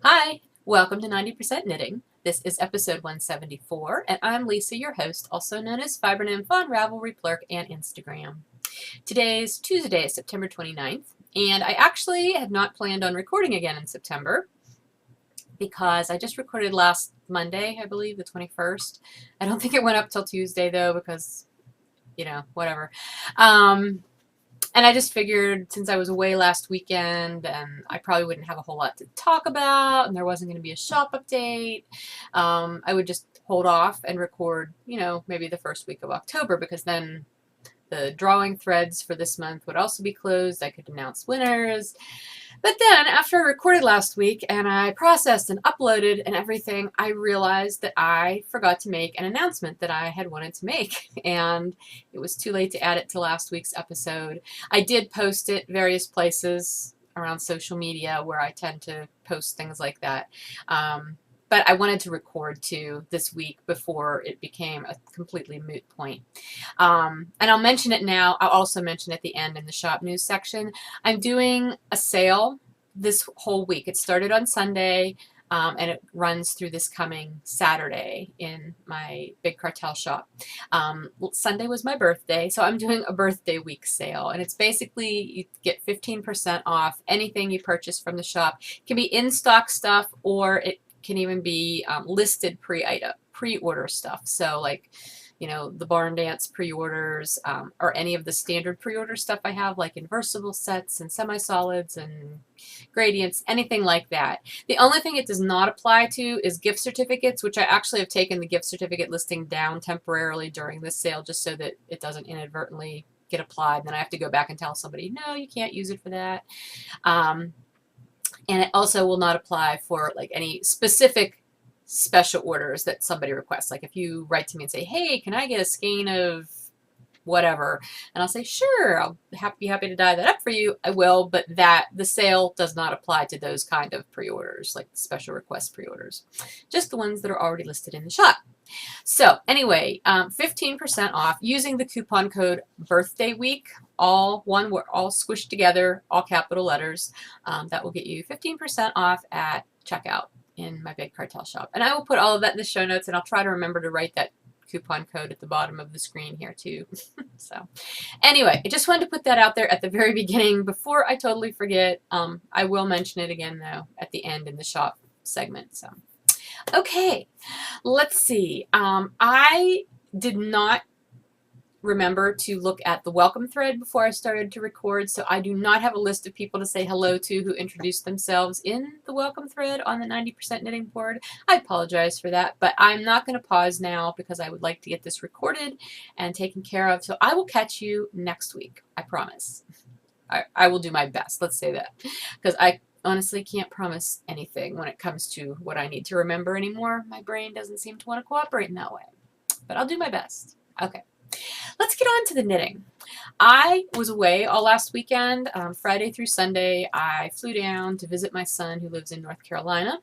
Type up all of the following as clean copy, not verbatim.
Hi, welcome to 90% Knitting. This is episode 174, and I'm Lisa, your host, also known as Fiber Nymph on Ravelry, Plurk, and Instagram. Today's Tuesday, September 29th, and I actually had not planned on recording again in September because I just recorded last Monday, I believe, the 21st. I don't think it went up till Tuesday, though, because, whatever. And I just figured since I was away last weekend and I probably wouldn't have a whole lot to talk about and there wasn't going to be a shop update, I would just hold off and record, maybe the first week of October, because then the drawing threads for this month would also be closed. I could announce winners. But then after I recorded last week and I processed and uploaded and everything, I realized that I forgot to make an announcement that I had wanted to make. And it was too late to add it to last week's episode. I did post it various places around social media where I tend to post things like that. But I wanted to record too this week before it became a completely moot point. And I'll mention it now. I'll also mention at the end in the shop news section. I'm doing a sale this whole week. It started on Sunday and it runs through this coming Saturday in my Big Cartel shop. Sunday was my birthday, so I'm doing a birthday week sale, and it's basically you get 15% off anything you purchase from the shop. It can be in-stock stuff, or it can even be listed pre-order stuff. So like, the Barn Dance pre-orders or any of the standard pre-order stuff I have, like inversible sets and semi-solids and gradients, anything like that. The only thing it does not apply to is gift certificates, which I actually have taken the gift certificate listing down temporarily during this sale just so that it doesn't inadvertently get applied. And then I have to go back and tell somebody, no, you can't use it for that. And it also will not apply for like any specific special orders that somebody requests. Like if you write to me and say, hey, can I get a skein of whatever? And I'll say, sure, I'll be happy to dye that up for you. I will, but the sale does not apply to those kind of pre-orders, like special request pre-orders. Just the ones that are already listed in the shop. So anyway, 15% off using the coupon code birthday week, all one word, all squished together, all capital letters. That will get you 15% off at checkout in my Big Cartel shop. And I will put all of that in the show notes, and I'll try to remember to write that coupon code at the bottom of the screen here too. So anyway, I just wanted to put that out there at the very beginning before I totally forget. I will mention it again though at the end in the shop segment. So okay, let's see. I did not remember to look at the welcome thread before I started to record, so I do not have a list of people to say hello to who introduced themselves in the welcome thread on the 90% Knitting board. I apologize for that, but I'm not going to pause now because I would like to get this recorded and taken care of, so I will catch you next week. I promise. I will do my best. Let's say that, because I honestly can't promise anything when it comes to what I need to remember anymore. My brain doesn't seem to want to cooperate in that way, but I'll do my best. Okay. Let's get on to the knitting. I was away all last weekend, Friday through Sunday. I flew down to visit my son who lives in North Carolina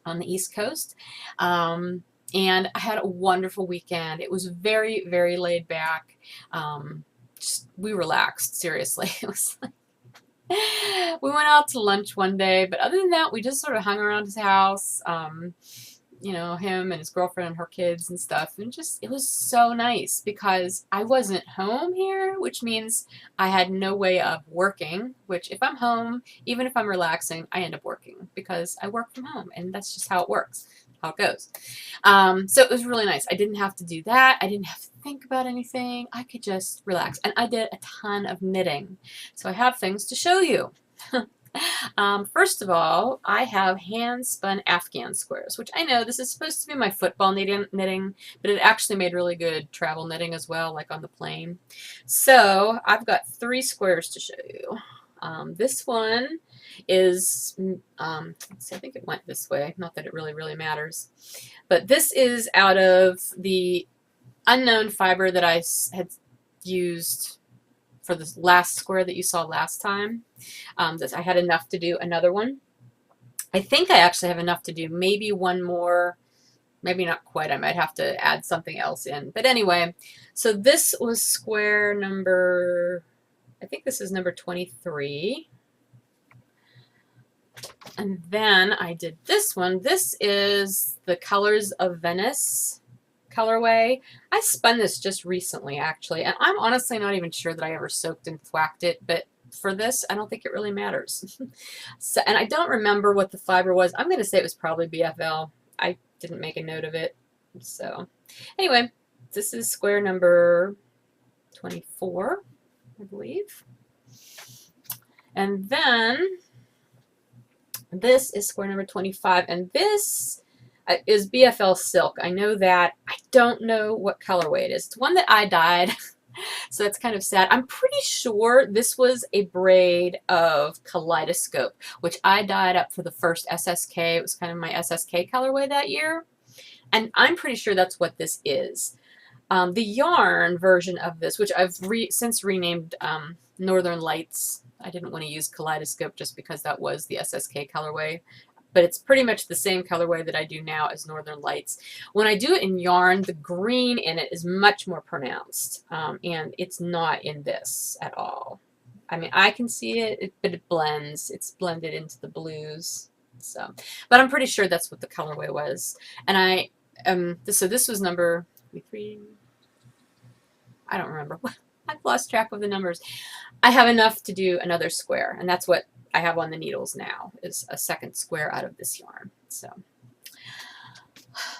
on the East Coast. And I had a wonderful weekend. It was very, very laid back. We relaxed, seriously. It was like, we went out to lunch one day, but other than that, we just sort of hung around his house. Him and his girlfriend and her kids and stuff. And it was so nice because I wasn't home here, which means I had no way of working, which if I'm home, even if I'm relaxing, I end up working because I work from home and that's just how it works, how it goes. So it was really nice. I didn't have to do that. I didn't have to think about anything. I could just relax. And I did a ton of knitting. So I have things to show you. First of all, I have hand-spun Afghan squares, which I know this is supposed to be my football knitting, but it actually made really good travel knitting as well, like on the plane. So I've got 3 squares to show you. This one is, let's see, I think it went this way, not that it really matters, but this is out of the unknown fiber that I had used for the last square that you saw last time. I had enough to do another one. I think I actually have enough to do maybe one more, maybe not quite. I might have to add something else in. But anyway, so this was square number, I think this is number 23. And then I did this one. This is the Colors of Venice colorway. I spun this just recently, actually, and I'm honestly not even sure that I ever soaked and thwacked it, but for this, I don't think it really matters. So, and I don't remember what the fiber was. I'm going to say it was probably BFL. I didn't make a note of it. So anyway, this is square number 24, I believe. And then this is square number 25, and this is BFL Silk. I know that. I don't know what colorway it is. It's one that I dyed, so that's kind of sad. I'm pretty sure this was a braid of Kaleidoscope, which I dyed up for the first SSK. It was kind of my SSK colorway that year, and I'm pretty sure that's what this is. The yarn version of this, which I've since renamed Northern Lights. I didn't want to use Kaleidoscope just because that was the SSK colorway, but it's pretty much the same colorway that I do now as Northern Lights. When I do it in yarn, the green in it is much more pronounced, and it's not in this at all. I mean, I can see it, but it blends. It's blended into the blues. So, but I'm pretty sure that's what the colorway was. And so this was number 3. I don't remember. I've lost track of the numbers. I have enough to do another square, and that's what I have on the needles now, is a second square out of this yarn. So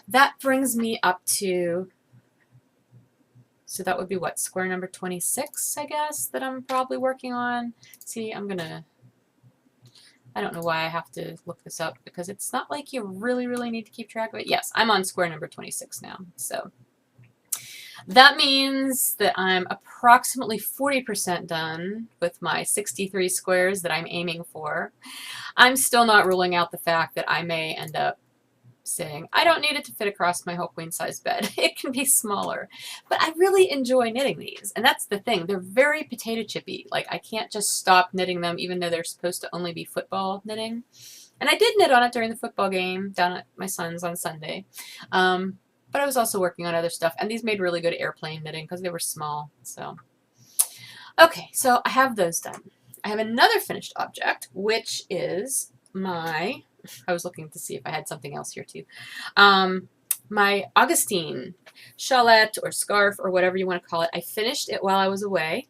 that brings me up to, so that would be what, square number 26, I guess, that I'm probably working on. See, I don't know why I have to look this up, because it's not like you really need to keep track of it. Yes, I'm on square number 26 now. So that means that I'm approximately 40% done with my 63 squares that I'm aiming for. I'm still not ruling out the fact that I may end up saying, I don't need it to fit across my whole queen size bed. It can be smaller. But I really enjoy knitting these. And that's the thing. They're very potato chippy. Like, I can't just stop knitting them even though they're supposed to only be football knitting. And I did knit on it during the football game down at my son's on Sunday. But I was also working on other stuff, and these made really good airplane knitting because they were small. So, okay, so I have those done. I have another finished object, which is my, I was looking to see if I had something else here too, my Augustine chalette or scarf or whatever you want to call it. I finished it while I was away,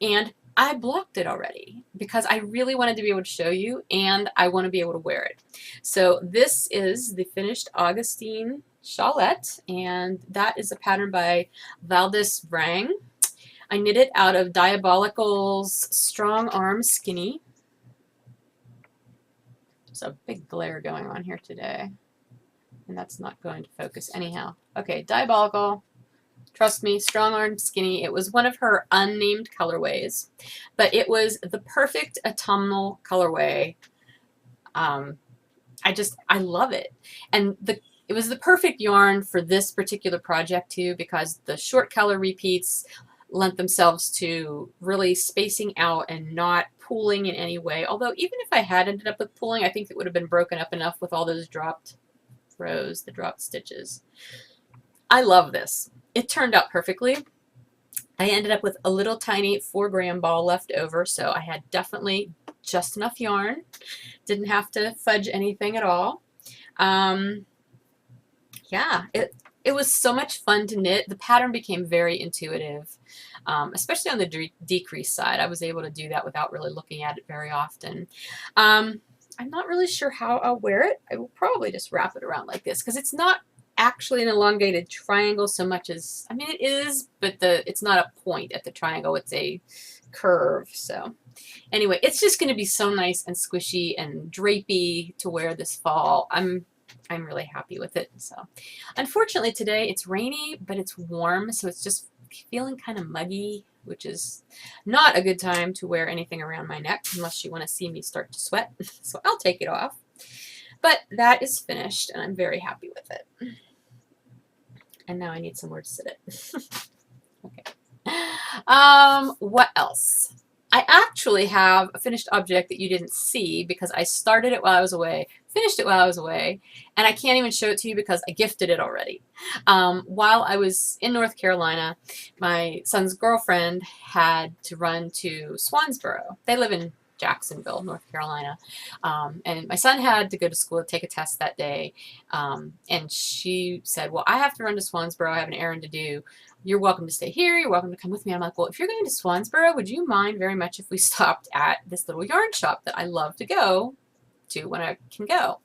and I blocked it already because I really wanted to be able to show you, and I want to be able to wear it. So this is the finished Augustine chalette, and that is a pattern by Valdis Vrang. I knit it out of Diabolical's Strong Arm Skinny. There's a big glare going on here today, and that's not going to focus anyhow. Okay, Diabolical, trust me, Strong Arm Skinny. It was one of her unnamed colorways, but it was the perfect autumnal colorway. I love it. And it was the perfect yarn for this particular project too, because the short color repeats lent themselves to really spacing out and not pooling in any way. Although even if I had ended up with pooling, I think it would have been broken up enough with all those dropped rows, the dropped stitches. I love this. It turned out perfectly. I ended up with a little tiny 4-gram ball left over, so I had definitely just enough yarn. Didn't have to fudge anything at all. Yeah, it was so much fun to knit. The pattern became very intuitive, especially on the decrease side. I was able to do that without really looking at it very often. I'm not really sure how I'll wear it. I will probably just wrap it around like this because it's not actually an elongated triangle so much as, I mean, it is, but it's not a point at the triangle. It's a curve. So anyway, it's just going to be so nice and squishy and drapey to wear this fall. I'm really happy with it. So unfortunately today it's rainy, but it's warm, so it's just feeling kind of muggy, which is not a good time to wear anything around my neck unless you want to see me start to sweat. So I'll take it off. But that is finished, and I'm very happy with it. And now I need somewhere to sit it. Okay. What else? I actually have a finished object that you didn't see because I started it while I was away, finished it while I was away, and I can't even show it to you because I gifted it already. While I was in North Carolina, my son's girlfriend had to run to Swansboro. They live in Jacksonville, North Carolina. And my son had to go to school to take a test that day. And she said, well, I have to run to Swansboro. I have an errand to do. You're welcome to stay here. You're welcome to come with me. I'm like, well, if you're going to Swansboro, would you mind very much if we stopped at this little yarn shop that I love to go to when I can go?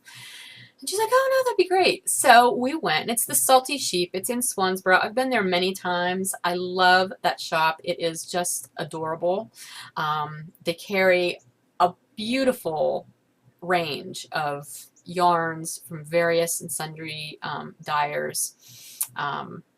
And she's like, oh, no, that'd be great. So we went. It's the Salty Sheep. It's in Swansboro. I've been there many times. I love that shop. It is just adorable. They carry a beautiful range of yarns from various and sundry dyers.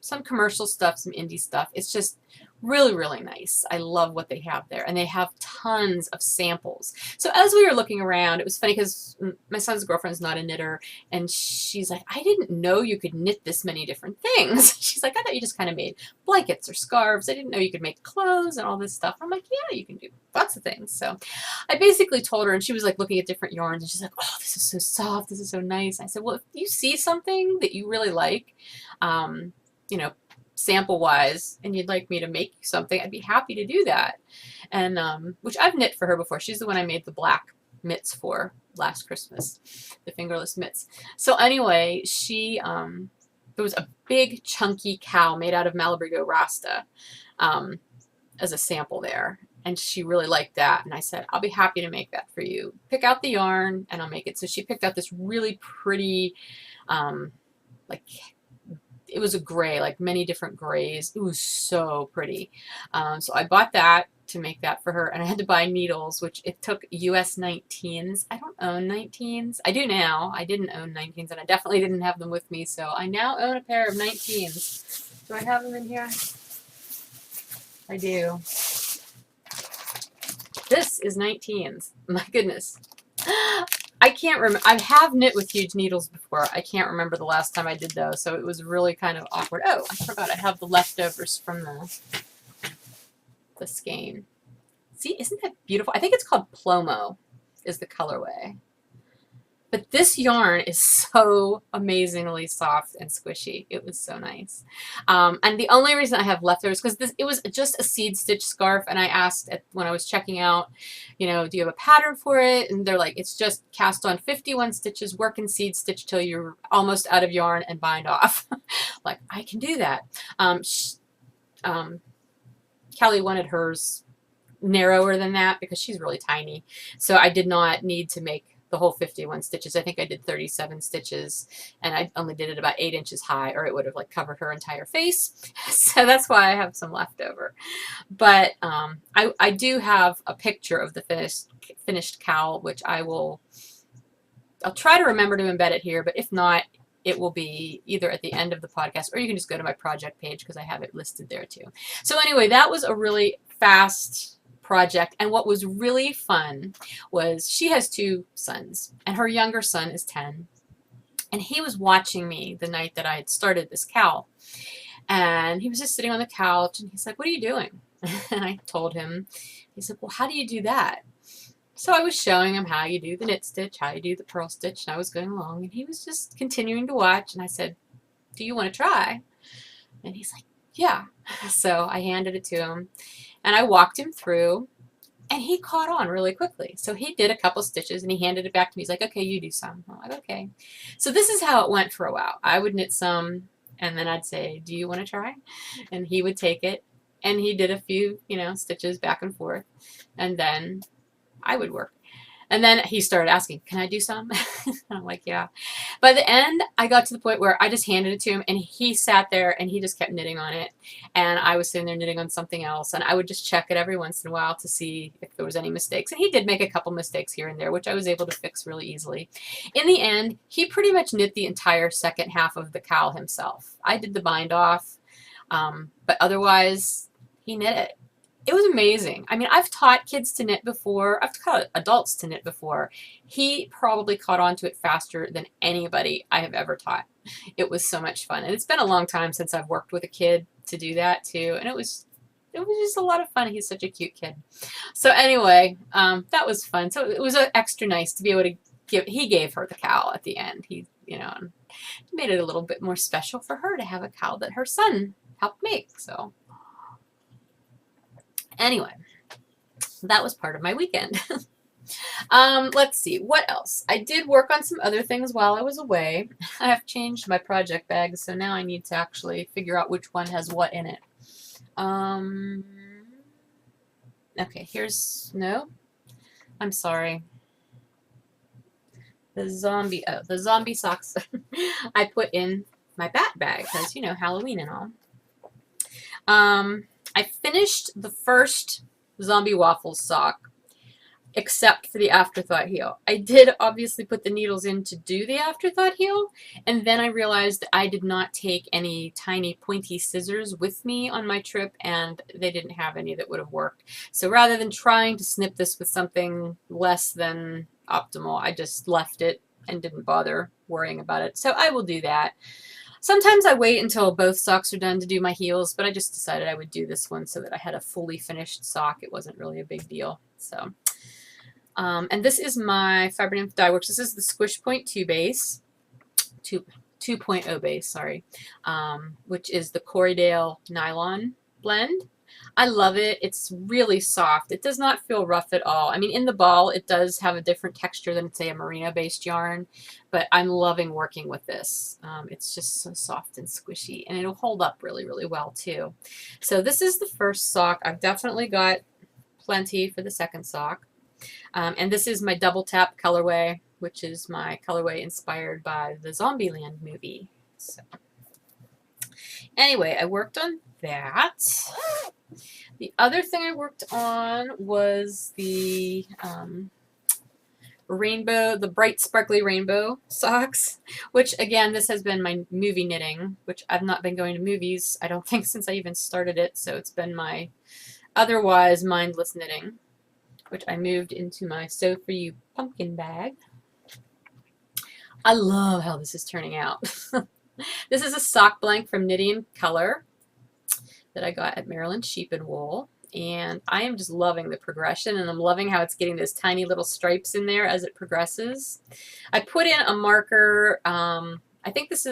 Some commercial stuff, some indie stuff. It's just really, really nice. I love what they have there. And they have tons of samples. So as we were looking around, it was funny because my son's girlfriend's not a knitter. And she's like, I didn't know you could knit this many different things. She's like, I thought you just kind of made blankets or scarves. I didn't know you could make clothes and all this stuff. I'm like, yeah, you can do lots of things. So I basically told her, and she was like looking at different yarns. And she's like, oh, this is so soft. This is so nice. I said, well, if you see something that you really like, you know, sample wise, and you'd like me to make something, I'd be happy to do that. And which I've knit for her before. She's the one I made the black mitts for last Christmas, the fingerless mitts. So anyway, she there was a big chunky cowl made out of Malabrigo Rasta as a sample there, and she really liked that. And I said, I'll be happy to make that for you. Pick out the yarn and I'll make it. So she picked out this really pretty like, it was a gray, like many different grays. It was so pretty. So I bought that to make that for her, and I had to buy needles, which it took US 19s. I don't own 19s. I do now. I didn't own 19s, and I definitely didn't have them with me, so I now own a pair of 19s. Do I have them in here? I do. This is 19s. My goodness. I can't remember. I have knit with huge needles before. I can't remember the last time I did those, so it was really kind of awkward. Oh, I forgot I have the leftovers from the skein. See, isn't that beautiful? I think it's called Plomo is the colorway. But this yarn is so amazingly soft and squishy. It was so nice. And the only reason I have leftovers, because it was just a seed stitch scarf, and I asked when I was checking out, you know, do you have a pattern for it? And they're like, it's just cast on 51 stitches, work in seed stitch till you're almost out of yarn and bind off. Like, I can do that. Kelly wanted hers narrower than that because she's really tiny. So I did not need to make the whole 51 stitches. I think I did 37 stitches, and I only did it about 8 inches high, or it would have like covered her entire face. So that's why I have some left over. But I do have a picture of the finished cowl, which I'll try to remember to embed it here, but if not, it will be either at the end of the podcast, or you can just go to my project page because I have it listed there too. So anyway, that was a really fast project, and what was really fun was she has 2 sons, and her younger son is 10, and he was watching me the night that I had started this cowl, and he was just sitting on the couch, and he's like, what are you doing? And I told him. He said, well, how do you do that? So I was showing him how you do the knit stitch, how you do the purl stitch, and I was going along, and he was just continuing to watch, and I said, do you want to try? And he's like, yeah. So I handed it to him, and I walked him through, and he caught on really quickly. So he did a couple stitches, and he handed it back to me. He's like, okay, you do some. I'm like, okay. So this is how it went for a while. I would knit some, and then I'd say, do you want to try? And he would take it, and he did a few, you know, stitches back and forth, and then I would work. And then he started asking, can I do some? And I'm like, yeah. By the end, I got to the point where I just handed it to him, and he sat there and he just kept knitting on it. And I was sitting there knitting on something else, and I would just check it every once in a while to see if there was any mistakes. And he did make a couple mistakes here and there, which I was able to fix really easily. In the end, he pretty much knit the entire second half of the cowl himself. I did the bind off, but otherwise he knit it. It was amazing. I mean, I've taught kids to knit before. I've taught adults to knit before. He probably caught on to it faster than anybody I have ever taught. It was so much fun. And it's been a long time since I've worked with a kid to do that too. And it was just a lot of fun. He's such a cute kid. So anyway, that was fun. So it was extra nice to be able to he gave her the cowl at the end. He, you know, made it a little bit more special for her to have a cowl that her son helped make. So anyway, that was part of my weekend. Let's see, what else? I did work on some other things while I was away. I have changed my project bag, so now I need to actually figure out which one has what in it. Okay, no, I'm sorry. The zombie socks I put in my bat bag because, you know, Halloween and all. I finished the first zombie waffles sock, except for the afterthought heel. I did obviously put the needles in to do the afterthought heel, and then I realized I did not take any tiny pointy scissors with me on my trip, and they didn't have any that would have worked. So rather than trying to snip this with something less than optimal, I just left it and didn't bother worrying about it. So I will do that. Sometimes I wait until both socks are done to do my heels, but I just decided I would do this one so that I had a fully finished sock. It wasn't really a big deal. So, and this is my Fiber Nymph Dye Works. This is the Squish Point 2 base, 2.0 base, sorry, which is the Corriedale nylon blend. I love it. It's really soft. It does not feel rough at all. I mean, in the ball, it does have a different texture than, say, a merino-based yarn, but I'm loving working with this. It's just so soft and squishy, and it'll hold up really, really well, too. So this is the first sock. I've definitely got plenty for the second sock. And this is my double tap colorway, which is my colorway inspired by the Zombieland movie. So anyway, I worked on that. The other thing I worked on was the the bright sparkly rainbow socks, which again, this has been my movie knitting, which I've not been going to movies, I don't think, since I even started it, so it's been my otherwise mindless knitting, which I moved into my Sew For You pumpkin bag. I love how this is turning out. This is a sock blank from Knitty in Color that I got at Maryland Sheep and Wool, and I am just loving the progression, and I'm loving how it's getting those tiny little stripes in there as it progresses. I put in a marker, I think this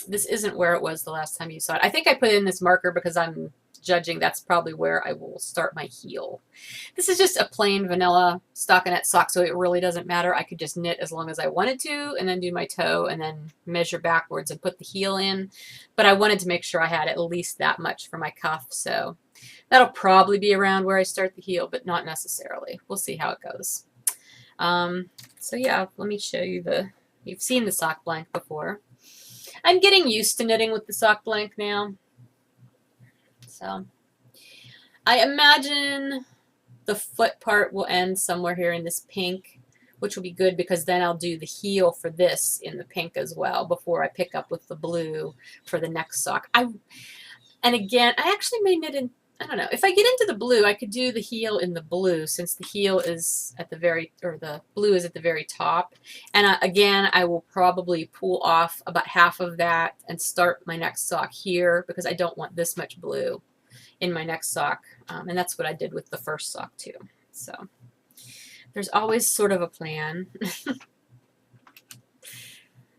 isn't where it was the last time you saw it. I think I put in this marker because I'm judging that's probably where I will start my heel. This is just a plain vanilla stockinette sock, so it really doesn't matter. I could just knit as long as I wanted to and then do my toe and then measure backwards and put the heel in. But I wanted to make sure I had at least that much for my cuff, so that'll probably be around where I start the heel, but not necessarily. We'll see how it goes. So yeah, let me show you you've seen the sock blank before. I'm getting used to knitting with the sock blank now. So I imagine the foot part will end somewhere here in this pink, which will be good because then I'll do the heel for this in the pink as well before I pick up with the blue for the next sock. And again, I actually may knit in, I don't know, if I get into the blue, I could do the heel in the blue since the heel is at the the blue is at the very top. And again, I will probably pull off about half of that and start my next sock here because I don't want this much blue in my next sock, and that's what I did with the first sock too. So there's always sort of a plan. But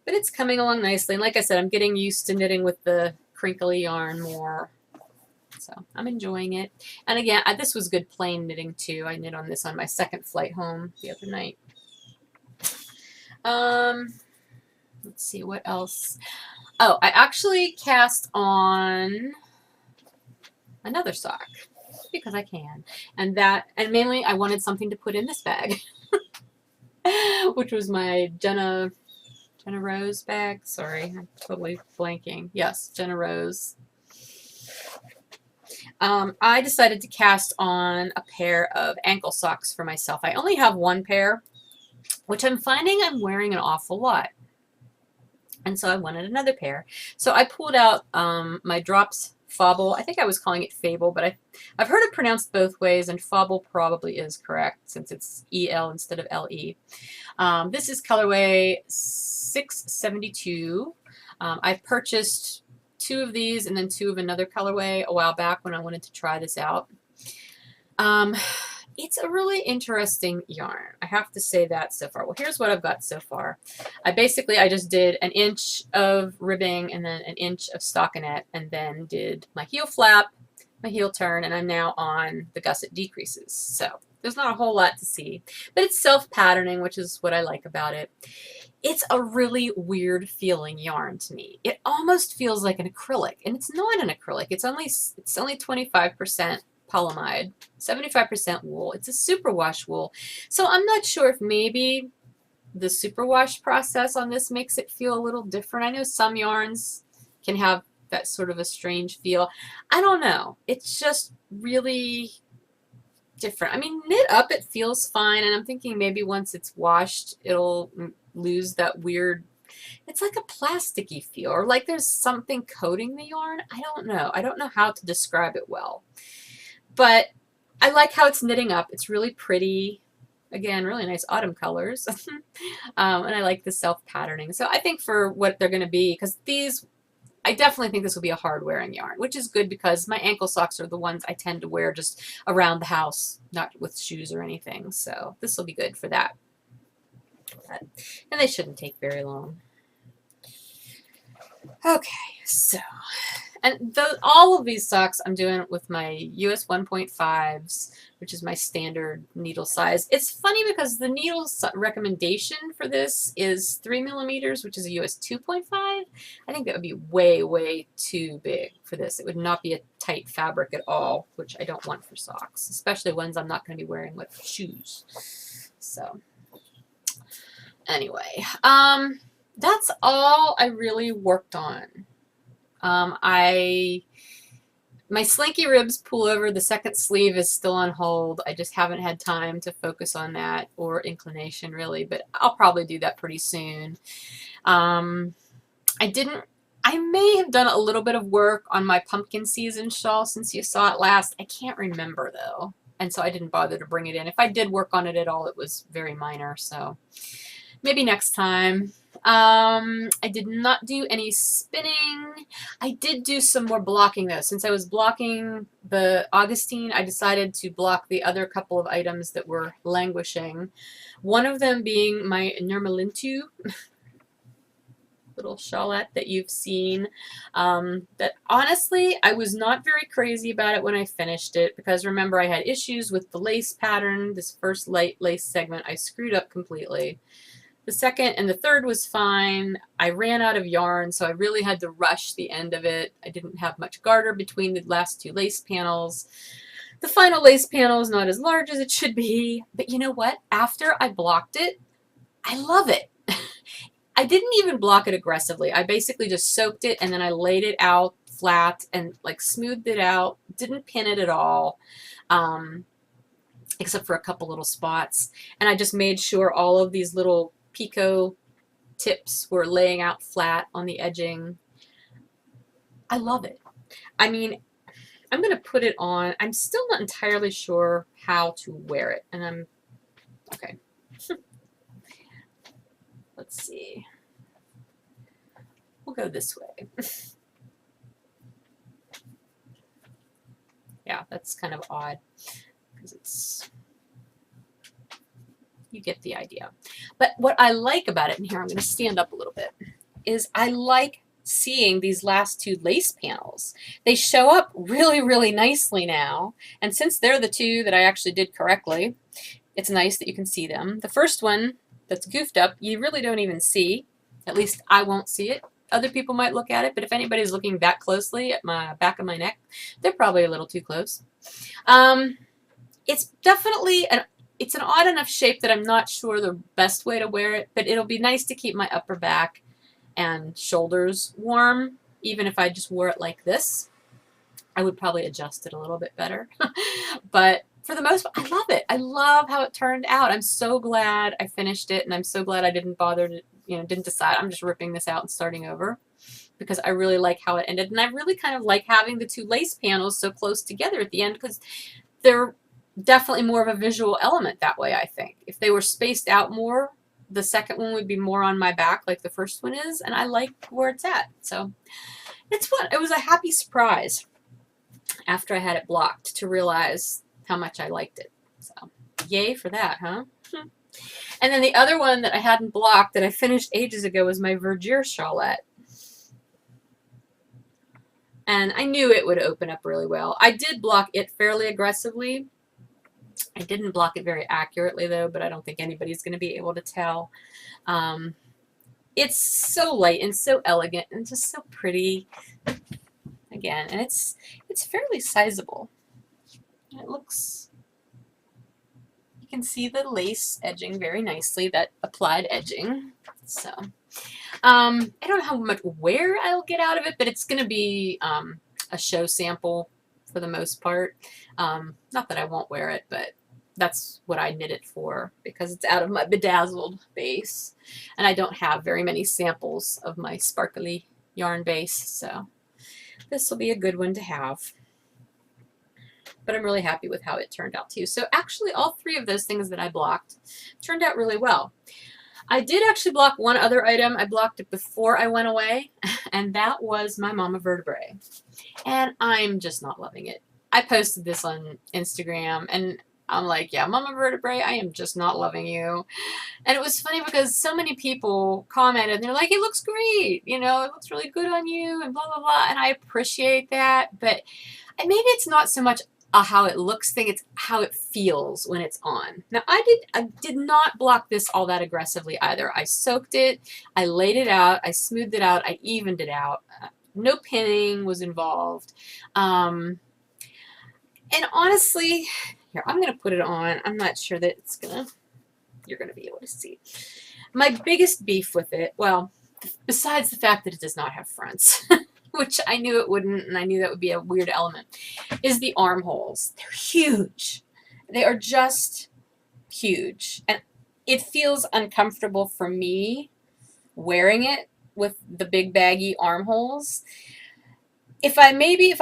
it's coming along nicely, and like I said, I'm getting used to knitting with the crinkly yarn more, so I'm enjoying it. And again, this was good plain knitting too. I knit on this on my second flight home the other night. Let's see, what else? Oh, I actually cast on another sock because I can, and mainly I wanted something to put in this bag, which was my Jenna Rose bag. Sorry, I'm totally blanking. Yes, Jenna Rose. I decided to cast on a pair of ankle socks for myself. I only have one pair, which I'm finding I'm wearing an awful lot, and so I wanted another pair. So I pulled out my Drops Fauble. I think I was calling it Fable, but I've heard it pronounced both ways, and Fauble probably is correct since it's EL instead of LE. This is colorway 672. I purchased 2 of these and then 2 of another colorway a while back when I wanted to try this out. It's a really interesting yarn. I have to say that so far. Well, here's what I've got so far. I just did an inch of ribbing and then an inch of stockinette and then did my heel flap, my heel turn, and I'm now on the gusset decreases. So there's not a whole lot to see, but it's self-patterning, which is what I like about it. It's a really weird feeling yarn to me. It almost feels like an acrylic, and it's not an acrylic. It's only 25% polyamide, 75% wool. It's a superwash wool. So I'm not sure if maybe the superwash process on this makes it feel a little different. I know some yarns can have that sort of a strange feel. I don't know. It's just really different. I mean, knit up it feels fine, and I'm thinking maybe once it's washed it'll lose that weird, it's like a plasticky feel, or like there's something coating the yarn. I don't know. I don't know how to describe it well. But I like how it's knitting up. It's really pretty. Again, really nice autumn colors. And I like the self-patterning. So I think for what they're going to be, because these, I definitely think this will be a hard wearing yarn, which is good because my ankle socks are the ones I tend to wear just around the house, not with shoes or anything. So this will be good for that. And they shouldn't take very long. Okay, so, and all of these socks I'm doing with my US 1.5s, which is my standard needle size. It's funny because the needle recommendation for this is 3 millimeters, which is a US 2.5. I think that would be way, way too big for this. It would not be a tight fabric at all, which I don't want for socks, especially ones I'm not going to be wearing with shoes. So, anyway, that's all I really worked on. My Slinky Ribs pullover, the second sleeve is still on hold. I just haven't had time to focus on that, or inclination really, but I'll probably do that pretty soon. I may have done a little bit of work on my pumpkin season shawl since you saw it last. I can't remember though, and so I didn't bother to bring it in. If I did work on it at all, it was very minor, so maybe next time. I did not do any spinning. I did do some more blocking though. Since I was blocking the Augustine, I decided to block the other couple of items that were languishing. One of them being my Nurmalintu little shawlette that you've seen. That honestly, I was not very crazy about it when I finished it, because remember I had issues with the lace pattern. This first light lace segment I screwed up completely. The second and the third was fine. I ran out of yarn, so I really had to rush the end of it. I didn't have much garter between the last two lace panels. The final lace panel is not as large as it should be, but you know what? After I blocked it, I love it. I didn't even block it aggressively. I basically just soaked it and then I laid it out flat and like smoothed it out. Didn't pin it at all. Except for a couple little spots. And I just made sure all of these little picot tips were laying out flat on the edging. I love it. I mean, I'm going to put it on. I'm still not entirely sure how to wear it. And I'm, okay. Let's see. We'll go this way. Yeah, that's kind of odd because it's, you get the idea. But what I like about it, and here I'm going to stand up a little bit, is I like seeing these last two lace panels. They show up really, really nicely now. And since they're the two that I actually did correctly, it's nice that you can see them. The first one that's goofed up, you really don't even see. At least I won't see it. Other people might look at it, but if anybody's looking that closely at my back of my neck, they're probably a little too close. It's definitely it's an odd enough shape that I'm not sure the best way to wear it, but it'll be nice to keep my upper back and shoulders warm, even if I just wore it like this. I would probably adjust it a little bit better. But for the most part, I love it. I love how it turned out. I'm so glad I finished it, and I'm so glad I didn't bother to, didn't decide I'm just ripping this out and starting over, because I really like how it ended. And I really kind of like having the two lace panels so close together at the end, because they're definitely more of a visual element that way, I think. If they were spaced out more, the second one would be more on my back like the first one is, and I like where it's at. So it was a happy surprise after I had it blocked to realize how much I liked it. So yay for that, huh? And then the other one that I hadn't blocked that I finished ages ago was my Vergier shawlette. And I knew it would open up really well. I did block it fairly aggressively. I didn't block it very accurately though, but I don't think anybody's going to be able to tell. It's so light and so elegant and just so pretty. Again, and it's fairly sizable. It looks, you can see the lace edging very nicely, that applied edging. So I don't know how much wear I'll get out of it, but it's going to be a show sample for the most part. Not that I won't wear it, but that's what I knit it for, because it's out of my bedazzled base. And I don't have very many samples of my sparkly yarn base, so this will be a good one to have. But I'm really happy with how it turned out too. So actually all three of those things that I blocked turned out really well. I did actually block one other item. I blocked it before I went away, and that was my mama vertebrae. And I'm just not loving it. I posted this on Instagram, and I'm like, yeah, mama vertebrae, I am just not loving you. And it was funny because so many people commented, and they're like, it looks great, you know, it looks really good on you, and blah, blah, blah. And I appreciate that, but maybe it's not so much a how it looks thing, it's how it feels when it's on. Now I did not block this all that aggressively either. I soaked it, I laid it out, I smoothed it out, I evened it out. No pinning was involved. And honestly, here, I'm gonna put it on. I'm not sure that you're gonna be able to see. My biggest beef with it, well, besides the fact that it does not have fronts, which I knew it wouldn't, and I knew that would be a weird element, is the armholes. They're huge. They are just huge. And it feels uncomfortable for me wearing it with the big baggy armholes. If I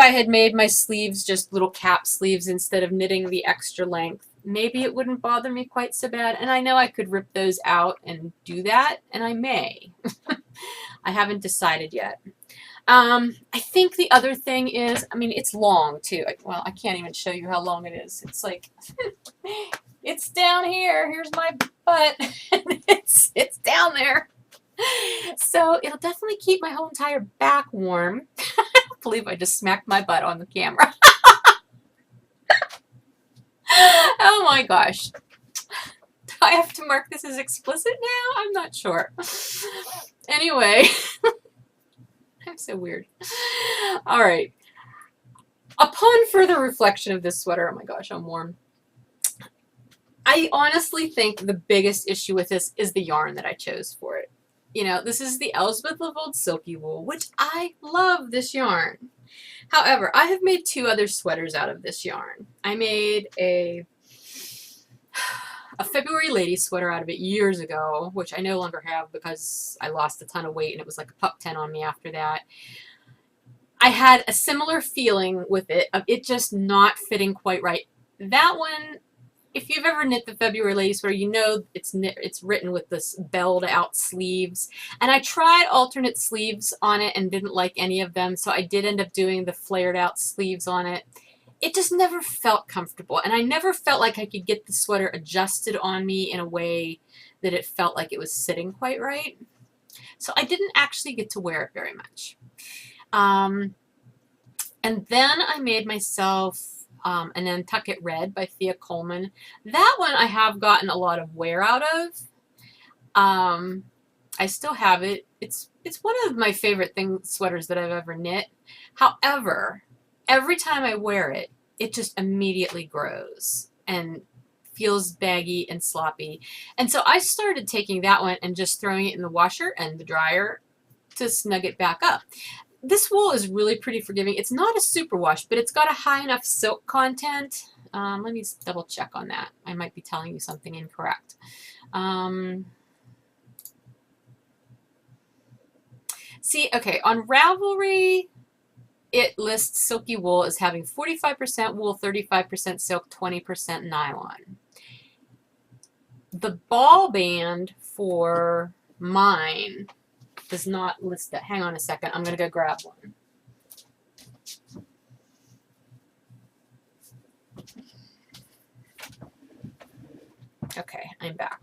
had made my sleeves just little cap sleeves instead of knitting the extra length, maybe it wouldn't bother me quite so bad. And I know I could rip those out and do that, and I may. I haven't decided yet. I think the other thing is, I mean, it's long too. Well, I can't even show you how long it is. It's like, it's down here. Here's my butt. it's down there. So it'll definitely keep my whole entire back warm. I don't believe I just smacked my butt on the camera. Oh my gosh. Do I have to mark this as explicit now? I'm not sure. Anyway. I'm so weird. All right. Upon further reflection of this sweater, oh my gosh, I'm warm. I honestly think the biggest issue with this is the yarn that I chose for it. You know, this is the Elspeth Levold Silky Wool, which I love this yarn. However, I have made two other sweaters out of this yarn. I made a February lady sweater out of it years ago, which I no longer have because I lost a ton of weight and it was like a pup tent on me after that. I had a similar feeling with it, of it just not fitting quite right. That one, if you've ever knit the February lady sweater, you know it's written with this belled out sleeves. And I tried alternate sleeves on it and didn't like any of them, so I did end up doing the flared out sleeves on it. It just never felt comfortable, and I never felt like I could get the sweater adjusted on me in a way that it felt like it was sitting quite right. So I didn't actually get to wear it very much. And then I made myself an Nantucket Red by Thea Coleman. That one I have gotten a lot of wear out of. I still have it. It's one of my favorite sweaters that I've ever knit. However, every time I wear it, it just immediately grows and feels baggy and sloppy. And so I started taking that one and just throwing it in the washer and the dryer to snug it back up. This wool is really pretty forgiving. It's not a super wash, but it's got a high enough silk content. Let me double check on that. I might be telling you something incorrect. See, okay, on Ravelry, it lists silky wool as having 45% wool, 35% silk, 20% nylon. The ball band for mine does not list that. Hang on a second. I'm going to go grab one. Okay, I'm back.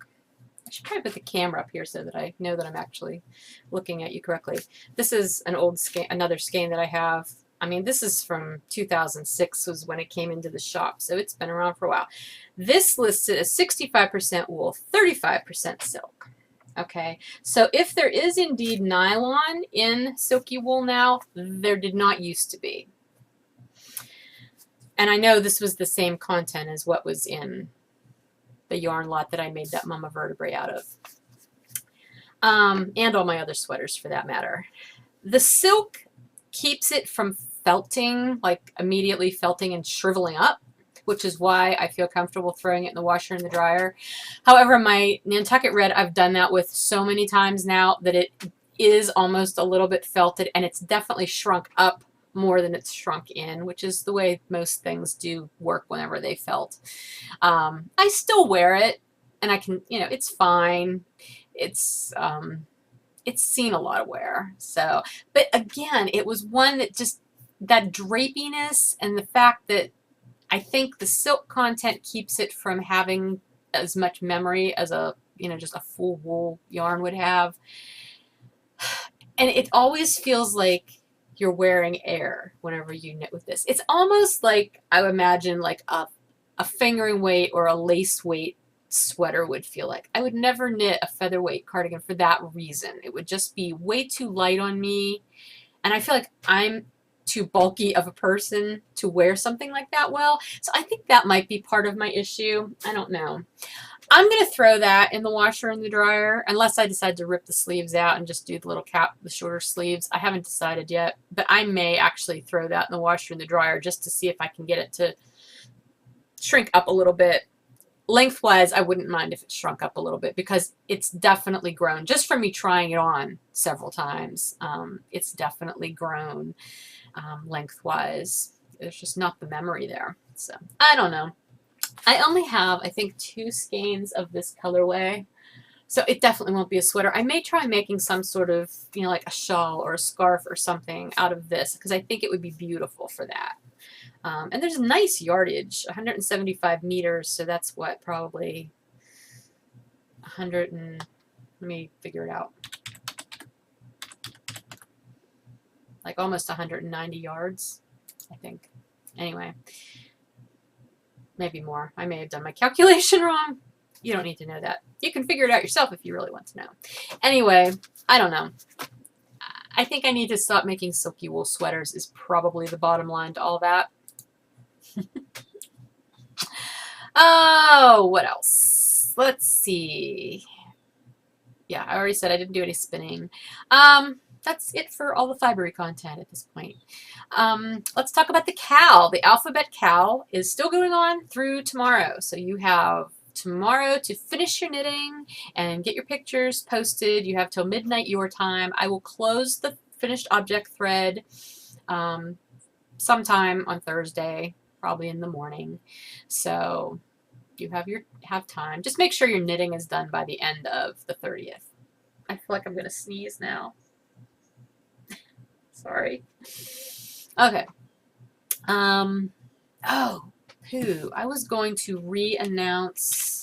I should probably put the camera up here so that I know that I'm actually looking at you correctly. This is an old skein, another skein that I have I mean, this is from 2006 was when it came into the shop, so it's been around for a while. This listed as 65% wool, 35% silk. Okay, so if there is indeed nylon in silky wool now, there did not used to be. And I know this was the same content as what was in the yarn lot that I made that mama vertebrae out of. And all my other sweaters for that matter. The silk keeps it from felting, like immediately felting and shriveling up, which is why I feel comfortable throwing it in the washer and the dryer. However, my Nantucket Red, I've done that with so many times now that it is almost a little bit felted, and it's definitely shrunk up more than it's shrunk in, which is the way most things do work whenever they felt. I still wear it, and I can, you know, it's fine. It's seen a lot of wear. So, but again, it was one that just, that drapiness and the fact that I think the silk content keeps it from having as much memory as a, you know, just a full wool yarn would have. And it always feels like you're wearing air whenever you knit with this. It's almost like, I would imagine, like a fingering weight or a lace weight sweater would feel like. I would never knit a featherweight cardigan for that reason. It would just be way too light on me, and I feel like I'm too bulky of a person to wear something like that well. So I think that might be part of my issue. I don't know. I'm going to throw that in the washer and the dryer, unless I decide to rip the sleeves out and just do the little cap, the shorter sleeves. I haven't decided yet, but I may actually throw that in the washer and the dryer just to see if I can get it to shrink up a little bit. Lengthwise, I wouldn't mind if it shrunk up a little bit, because it's definitely grown. Just from me trying it on several times, it's definitely grown lengthwise. There's just not the memory there. So, I don't know. I only have, I think, 2 skeins of this colorway, so it definitely won't be a sweater. I may try making some sort of, you know, like a shawl or a scarf or something out of this, because I think it would be beautiful for that. And there's a nice yardage, 175 meters, so that's what, probably 100 and, let me figure it out, like almost 190 yards, I think. Anyway, maybe more. I may have done my calculation wrong. You don't need to know that. You can figure it out yourself if you really want to know. Anyway, I don't know. I think I need to stop making silky wool sweaters is probably the bottom line to all that. Oh, what else? Let's see. Yeah, I already said I didn't do any spinning. That's it for all the fibery content at this point. Let's talk about the cowl. The alphabet cowl is still going on through tomorrow. So you have tomorrow to finish your knitting and get your pictures posted. You have till midnight your time. I will close the finished object thread sometime on Thursday, probably in the morning. So you have time. Just make sure your knitting is done by the end of the 30th. I feel like I'm going to sneeze now. Sorry. Okay. Oh, pooh. I was going to re-announce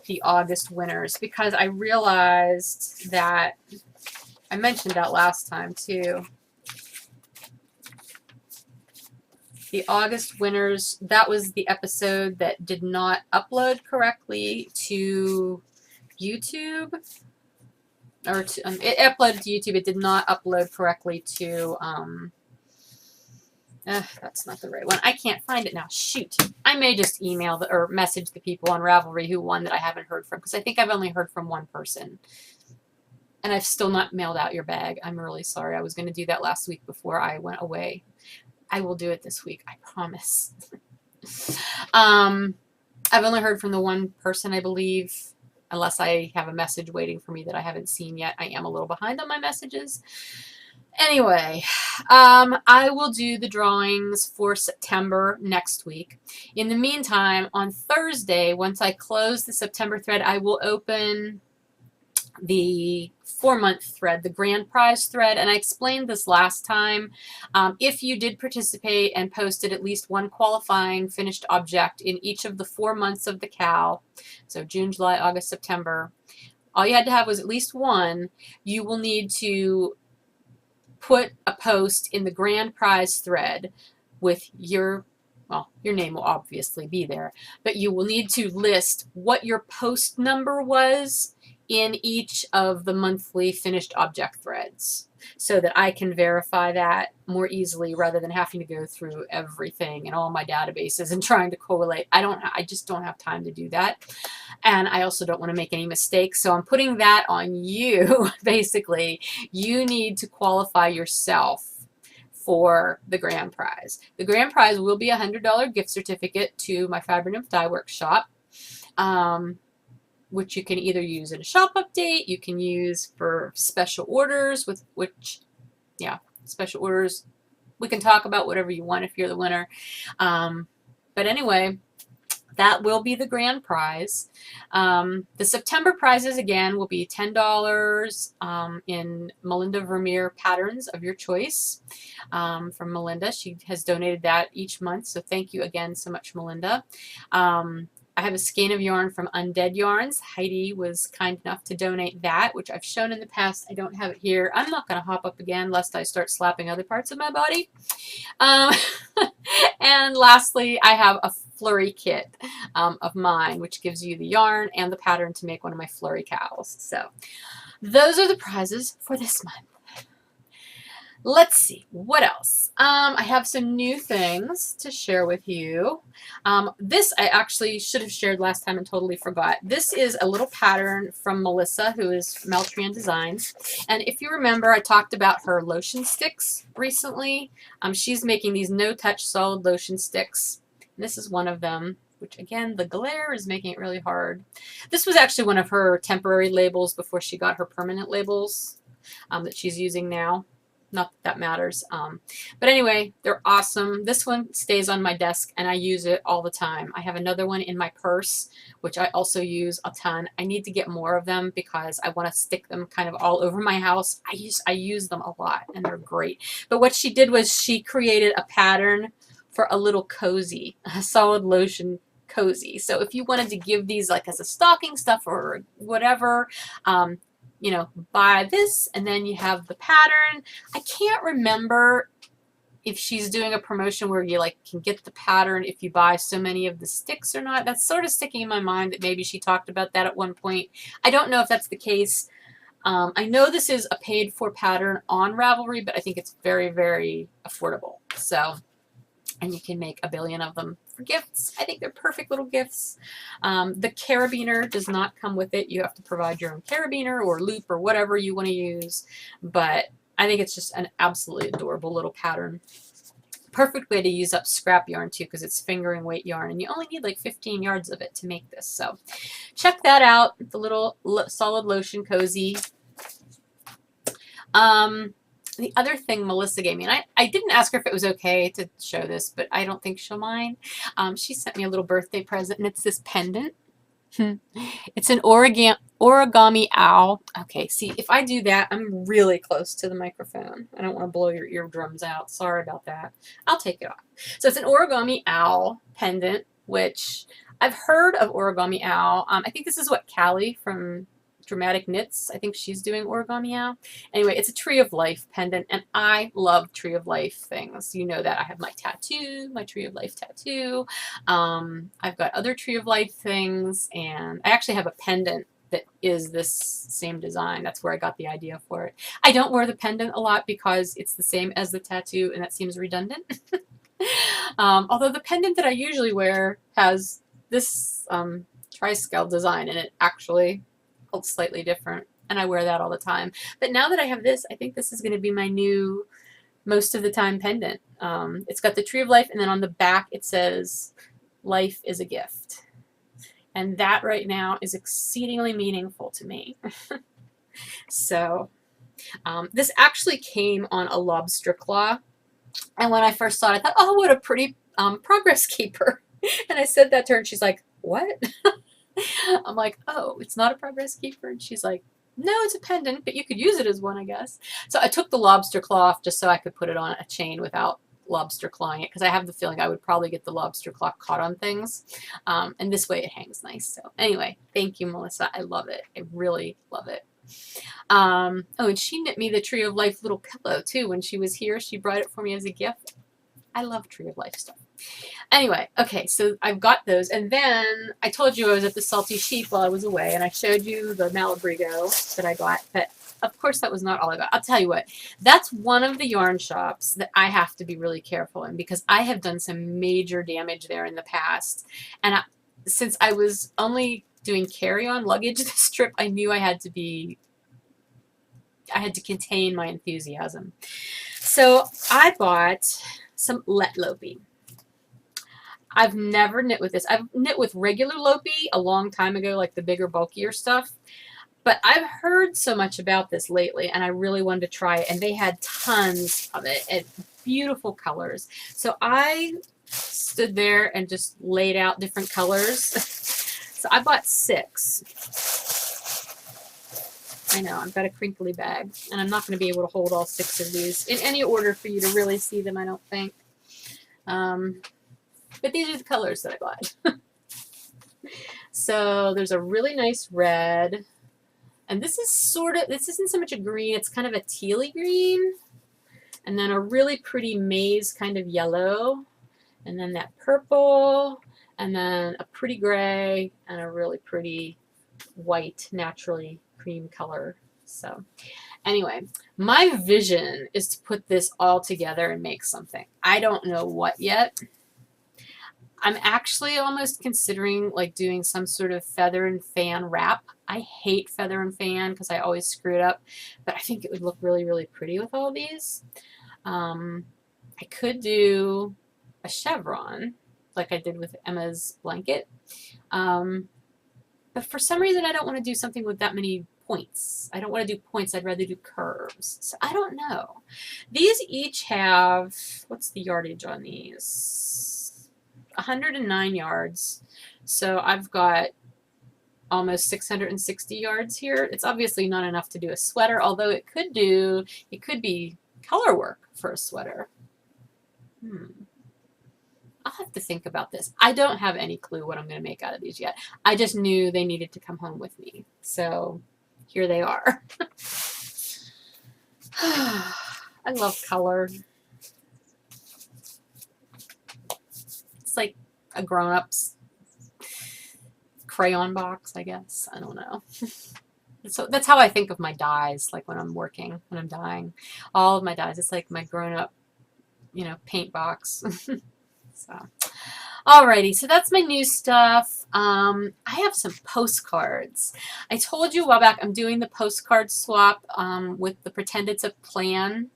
the August winners, because I realized that I mentioned that last time too. The August winners, that was the episode that did not upload correctly to YouTube. Or to, it uploaded to YouTube. It did not upload correctly to, that's not the right one. I can't find it now. Shoot. I may just email or message the people on Ravelry who won that I haven't heard from, because I think I've only heard from one person. And I've still not mailed out your bag. I'm really sorry. I was going to do that last week before I went away. I will do it this week. I promise. I've only heard from the one person, I believe, unless I have a message waiting for me that I haven't seen yet. I am a little behind on my messages. Anyway, I will do the drawings for September next week. In the meantime, on Thursday, once I close the September thread, I will open the 4-month thread, the grand prize thread, and I explained this last time. If you did participate and posted at least one qualifying finished object in each of the 4 months of the cowl, so June, July, August, September, all you had to have was at least one. You will need to put a post in the grand prize thread with your, well, your name will obviously be there, but you will need to list what your post number was in each of the monthly finished object threads so that I can verify that more easily rather than having to go through everything and all my databases and trying to correlate. I just don't have time to do that. And I also don't want to make any mistakes. So I'm putting that on you. Basically, you need to qualify yourself for the grand prize. The grand prize will be a $100 gift certificate to my Fabrinymph Dye Workshop, which you can either use in a shop update, you can use for special orders, with which, yeah, special orders. We can talk about whatever you want if you're the winner. But anyway, that will be the grand prize. The September prizes, again, will be $10 in Melinda Vermeer patterns of your choice from Melinda. She has donated that each month, so thank you again so much, Melinda. I have a skein of yarn from Undead Yarns. Heidi was kind enough to donate that, which I've shown in the past. I don't have it here. I'm not going to hop up again lest I start slapping other parts of my body. And lastly, I have a flurry kit of mine, which gives you the yarn and the pattern to make one of my flurry cowls. So those are the prizes for this month. Let's see, what else? I have some new things to share with you. This I actually should have shared last time and totally forgot. This is a little pattern from Melissa, who is from Meltrian Designs. And if you remember, I talked about her lotion sticks recently. She's making these no-touch solid lotion sticks. And this is one of them, which again, the glare is making it really hard. This was actually one of her temporary labels before she got her permanent labels that she's using now. Not that that matters. But anyway, they're awesome. This one stays on my desk and I use it all the time. I have another one in my purse, which I also use a ton. I need to get more of them because I want to stick them kind of all over my house. I use them a lot and they're great. But what she did was she created a pattern for a little cozy, a solid lotion cozy. So if you wanted to give these like as a stocking stuff or whatever, you know, buy this and then you have the pattern. I can't remember if she's doing a promotion where you like can get the pattern if you buy so many of the sticks or not. That's sort of sticking in my mind that maybe she talked about that at one point. I don't know if that's the case. I know this is a paid for pattern on Ravelry, but I think it's very, very affordable. So, and you can make a billion of them for gifts. I think they're perfect little gifts. The carabiner does not come with it. You have to provide your own carabiner or loop or whatever you want to use. But I think it's just an absolutely adorable little pattern. Perfect way to use up scrap yarn too, because it's fingering weight yarn and you only need like 15 yards of it to make this. So check that out, the little solid lotion cozy. The other thing Melissa gave me, and I didn't ask her if it was okay to show this, but I don't think she'll mind. She sent me a little birthday present, and it's this pendant. It's an origami owl. Okay, see, if I do that, I'm really close to the microphone. I don't want to blow your eardrums out. Sorry about that. I'll take it off. So it's an origami owl pendant, which I've heard of origami owl. I think this is what Callie from Dramatic Knits, I think she's doing origami owl. Anyway, it's a Tree of Life pendant, and I love Tree of Life things. You know that. I have my tattoo, my Tree of Life tattoo. I've got other Tree of Life things, and I actually have a pendant that is this same design. That's where I got the idea for it. I don't wear the pendant a lot because it's the same as the tattoo, and that seems redundant. Although the pendant that I usually wear has this tri-scale design in it, actually. It's slightly different, and I wear that all the time. But now that I have this, I think this is going to be my new most of the time pendant. It's got the Tree of Life, and then on the back it says, "Life is a gift." And that right now is exceedingly meaningful to me. So this actually came on a lobster claw. And when I first saw it, I thought, oh, what a pretty progress keeper. And I said that to her, and she's like, what? I'm like, oh, it's not a progress keeper? And she's like, no, it's a pendant, but you could use it as one, I guess. So I took the lobster claw off just so I could put it on a chain without lobster clawing it, because I have the feeling I would probably get the lobster claw caught on things. And this way it hangs nice. So anyway, thank you, Melissa. I love it. I really love it. Oh, and she knit me the Tree of Life little pillow too. When she was here, she brought it for me as a gift. I love Tree of Life stuff. Anyway, okay, so I've got those. And then I told you I was at the Salty Sheep while I was away, and I showed you the Malabrigo that I got. But of course, that was not all I got. I'll tell you what, that's one of the yarn shops that I have to be really careful in because I have done some major damage there in the past. And since I was only doing carry-on luggage this trip, I knew I had to contain my enthusiasm. So I bought some Let Lopey. I've never knit with this. I've knit with regular Lopey a long time ago, like the bigger, bulkier stuff. But I've heard so much about this lately, and I really wanted to try it. And they had tons of it and beautiful colors. So I stood there and just laid out different colors. So I bought 6. I know, I've got a crinkly bag, and I'm not going to be able to hold all 6 of these in any order for you to really see them, I don't think. But these are the colors that I bought. So there's a really nice red, and this isn't so much a green, it's kind of a tealy green, and then a really pretty maize kind of yellow, and then that purple, and then a pretty gray, and a really pretty white, naturally cream color. So anyway, my vision is to put this all together and make something. I don't know what yet. I'm actually almost considering like doing some sort of feather and fan wrap. I hate feather and fan because I always screw it up, but I think it would look really, really pretty with all these. I could do a chevron like I did with Emma's blanket, but for some reason I don't want to do something with that many points. I don't want to do points, I'd rather do curves. So I don't know. These each have, what's the yardage on these? 109 yards. So I've got almost 660 yards here. It's obviously not enough to do a sweater, although it could be color work for a sweater. I'll have to think about this. I don't have any clue what I'm going to make out of these yet. I just knew they needed to come home with me. So here they are. I love color. It's like a grown-up's crayon box, I guess. I don't know. So that's how I think of my dyes, like when I'm working, when I'm dyeing. All of my dyes, it's like my grown-up, paint box. So, alrighty, so that's my new stuff. I have some postcards. I told you a while back I'm doing the postcard swap with the Pretend It's a Plan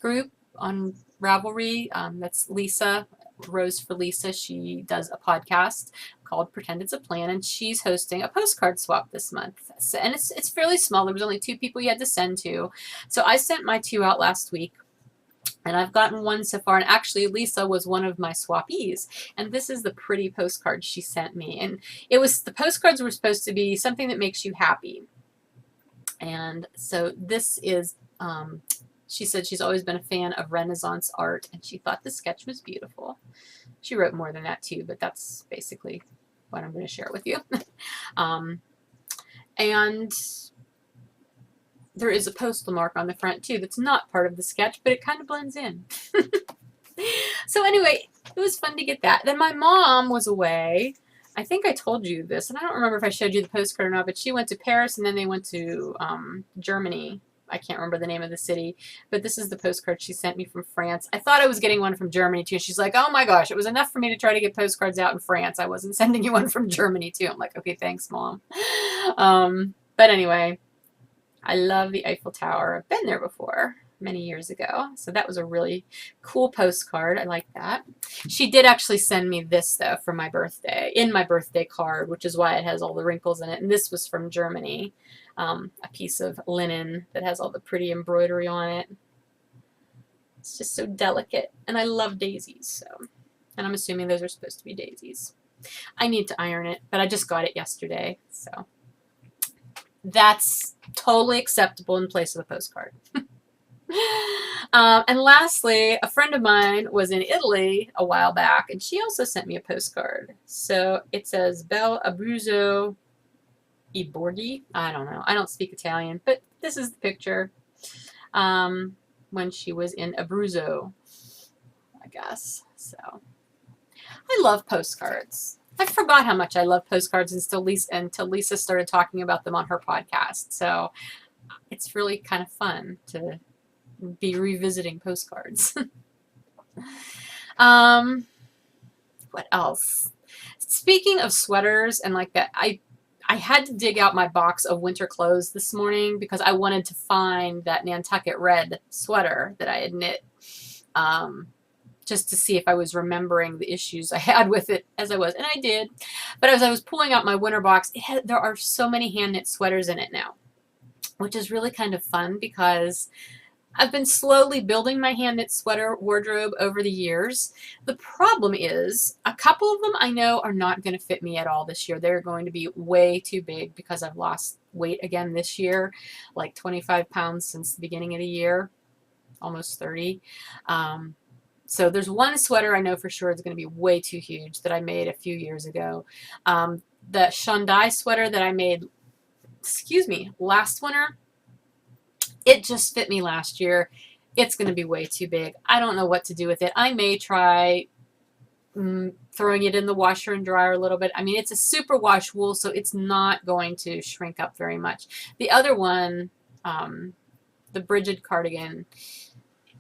group on Ravelry. That's Lisa, Rose for Lisa. She does a podcast called Pretend It's a Plan, and she's hosting a postcard swap this month. So, and it's fairly small. There was only 2 people you had to send to. So I sent my 2 out last week. And I've gotten 1 so far, and actually Lisa was one of my swappees, and this is the pretty postcard she sent me. And the postcards were supposed to be something that makes you happy. And so this is, she said she's always been a fan of Renaissance art, and she thought the sketch was beautiful. She wrote more than that too, but that's basically what I'm going to share with you. And there is a postal mark on the front too that's not part of the sketch, but it kind of blends in. So anyway, it was fun to get that. Then my mom was away. I think I told you this, and I don't remember if I showed you the postcard or not, but she went to Paris, and then they went to Germany. I can't remember the name of the city, but this is the postcard she sent me from France. I thought I was getting one from Germany too. She's like, oh my gosh, it was enough for me to try to get postcards out in France. I wasn't sending you one from Germany too. I'm like, okay, thanks, Mom. But anyway, I love the Eiffel Tower. I've been there before many years ago. So that was a really cool postcard. I like that. She did actually send me this though for my birthday, in my birthday card, which is why it has all the wrinkles in it. And this was from Germany. A piece of linen that has all the pretty embroidery on it. It's just so delicate. And I love daisies. So, and I'm assuming those are supposed to be daisies. I need to iron it, but I just got it yesterday. So that's totally acceptable in place of a postcard. And lastly, a friend of mine was in Italy a while back, and she also sent me a postcard. So it says Bel Abruzzo Borghi. I don't know. I don't speak Italian, but this is the picture when she was in Abruzzo, I guess. So I love postcards. I forgot how much I love postcards until Lisa started talking about them on her podcast. So it's really kind of fun to be revisiting postcards. What else? Speaking of sweaters and like that, I had to dig out my box of winter clothes this morning because I wanted to find that Nantucket red sweater that I had knit, just to see if I was remembering the issues I had with it as I was, and I did. But as I was pulling out my winter box, there are so many hand knit sweaters in it now, which is really kind of fun because I've been slowly building my hand knit sweater wardrobe over the years. The problem is a couple of them I know are not going to fit me at all this year. They're going to be way too big because I've lost weight again this year, like 25 pounds since the beginning of the year, almost 30. So there's one sweater I know for sure is going to be way too huge that I made a few years ago. The Shandai sweater that I made, last winter, it just fit me last year. It's going to be way too big. I don't know what to do with it. I may try throwing it in the washer and dryer a little bit. I mean, it's a super wash wool, so it's not going to shrink up very much. The other one, the Bridget cardigan,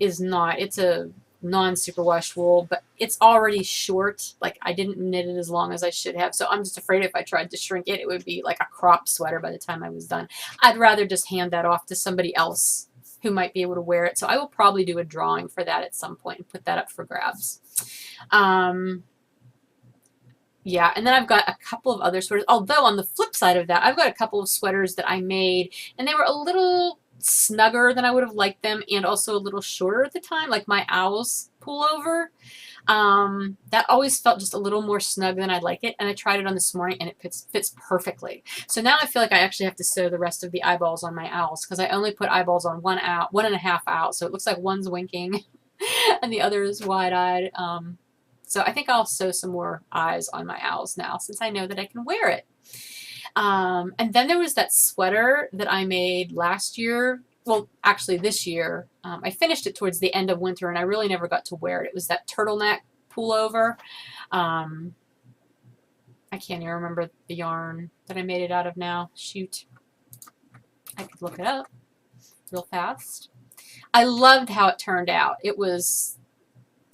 is not. It's a non-superwash wool, but it's already short. Like, I didn't knit it as long as I should have, so I'm just afraid if I tried to shrink it, it would be like a crop sweater by the time I was done. I'd rather just hand that off to somebody else who might be able to wear it, so I will probably do a drawing for that at some point and put that up for grabs. Yeah, and then I've got a couple of other sweaters, although on the flip side of that, I've got a couple of sweaters that I made, and they were a little snugger than I would have liked them, and also a little shorter at the time, like my Owls pullover. That always felt just a little more snug than I'd like it, and I tried it on this morning, and it fits perfectly. So now I feel like I actually have to sew the rest of the eyeballs on my Owls, because I only put eyeballs on one and a half out, so it looks like one's winking and the other is wide-eyed. So I think I'll sew some more eyes on my Owls now, since I know that I can wear it. And then there was that sweater that I made last year. Well, actually this year. I finished it towards the end of winter, and I really never got to wear it. It was that turtleneck pullover. I can't even remember the yarn that I made it out of now. Shoot. I could look it up real fast. I loved how it turned out. It was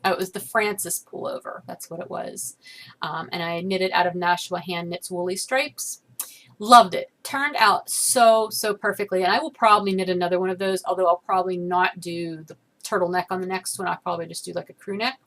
the Francis pullover. That's what it was. And I knit it out of Nashua Hand Knits Woolly Stripes. Loved it. Turned out so perfectly. And I will probably knit another one of those, although I'll probably not do the turtleneck on the next one. I'll probably just do like a crew neck.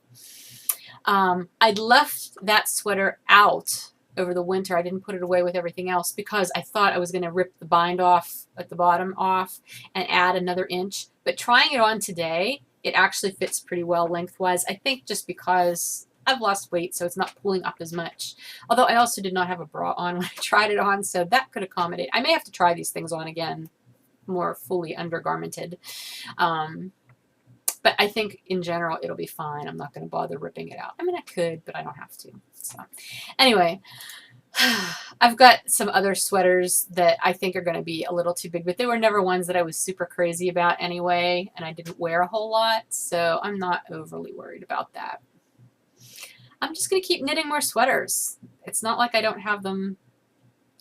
I'd left that sweater out over the winter. I didn't put it away with everything else because I thought I was going to rip the bind off at the bottom off and add another inch. But trying it on today, it actually fits pretty well lengthwise. I think just because I've lost weight, so it's not pulling up as much. Although I also did not have a bra on when I tried it on, so that could accommodate. I may have to try these things on again, more fully undergarmented. But I think in general it'll be fine. I'm not going to bother ripping it out. I mean, I could, but I don't have to. So anyway, I've got some other sweaters that I think are going to be a little too big, but they were never ones that I was super crazy about anyway, and I didn't wear a whole lot, so I'm not overly worried about that. I'm just going to keep knitting more sweaters. It's not like I don't have them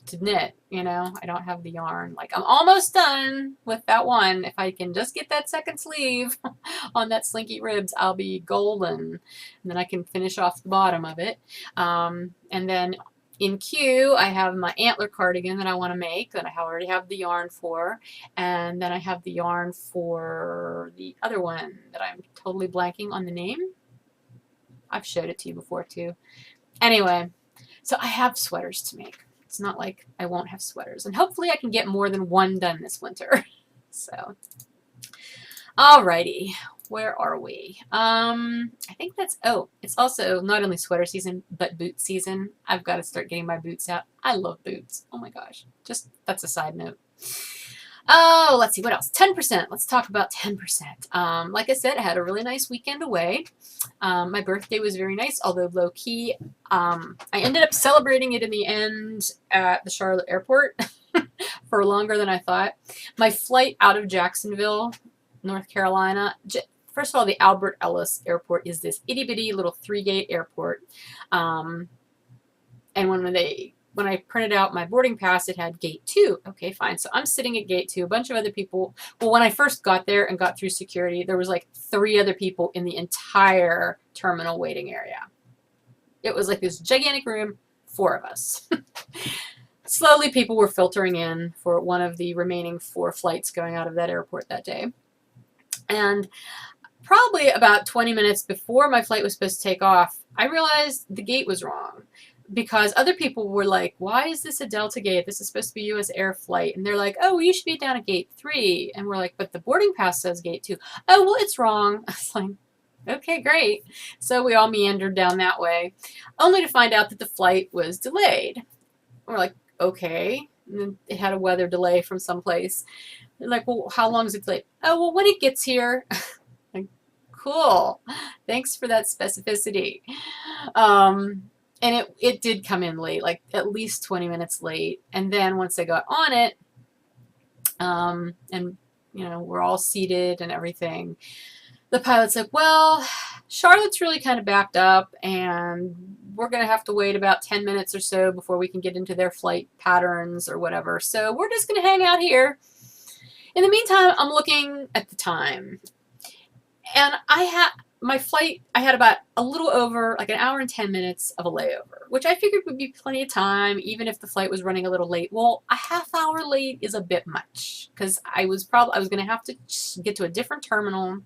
to knit, you know. I don't have the yarn. Like, I'm almost done with that one. If I can just get that second sleeve on that Slinky Ribs, I'll be golden. And then I can finish off the bottom of it. And then in queue, I have my antler cardigan that I want to make, that I already have the yarn for. And then I have the yarn for the other one that I'm totally blanking on the name. I've showed it to you before too. Anyway, so I have sweaters to make. It's not like I won't have sweaters. And hopefully I can get more than one done this winter. So, alrighty. Where are we? I think that's, oh, it's also not only sweater season, but boot season. I've got to start getting my boots out. I love boots. Oh my gosh. Just, that's a side note. Oh, let's see, what else? 10%. Let's talk about 10%. Like I said, I had a really nice weekend away. My birthday was very nice, although low-key. I ended up celebrating it in the end at the Charlotte airport. for longer than I thought. My flight out of Jacksonville, North Carolina, first of all, the Albert Ellis Airport is this itty-bitty little 3-gate airport. And when I printed out my boarding pass, it had gate 2. Okay, fine. So I'm sitting at gate 2. A bunch of other people. Well, when I first got there and got through security, there was like 3 other people in the entire terminal waiting area. It was like this gigantic room, 4 of us. Slowly, people were filtering in for one of the remaining 4 flights going out of that airport that day. And probably about 20 minutes before my flight was supposed to take off, I realized the gate was wrong. Because other people were like, why is this a Delta gate? This is supposed to be U.S. Air flight. And they're like, oh, well, you should be down at gate 3. And we're like, but the boarding pass says gate 2. Oh, well, it's wrong. I was like, okay, great. So we all meandered down that way, only to find out that the flight was delayed. We're like, okay. And then it had a weather delay from someplace. They're like, well, how long is it delayed? Oh, well, when it gets here. Like, cool. Thanks for that specificity. And it did come in late, like at least 20 minutes late. And then once I got on it, and, you know, we're all seated and everything, the pilot's like, well, Charlotte's really kind of backed up, and we're going to have to wait about 10 minutes or so before we can get into their flight patterns or whatever. So we're just going to hang out here. In the meantime, I'm looking at the time. And my flight, I had about a little over like an hour and 10 minutes of a layover, which I figured would be plenty of time, even if the flight was running a little late. Well, a half hour late is a bit much, because I was going to have to get to a different terminal.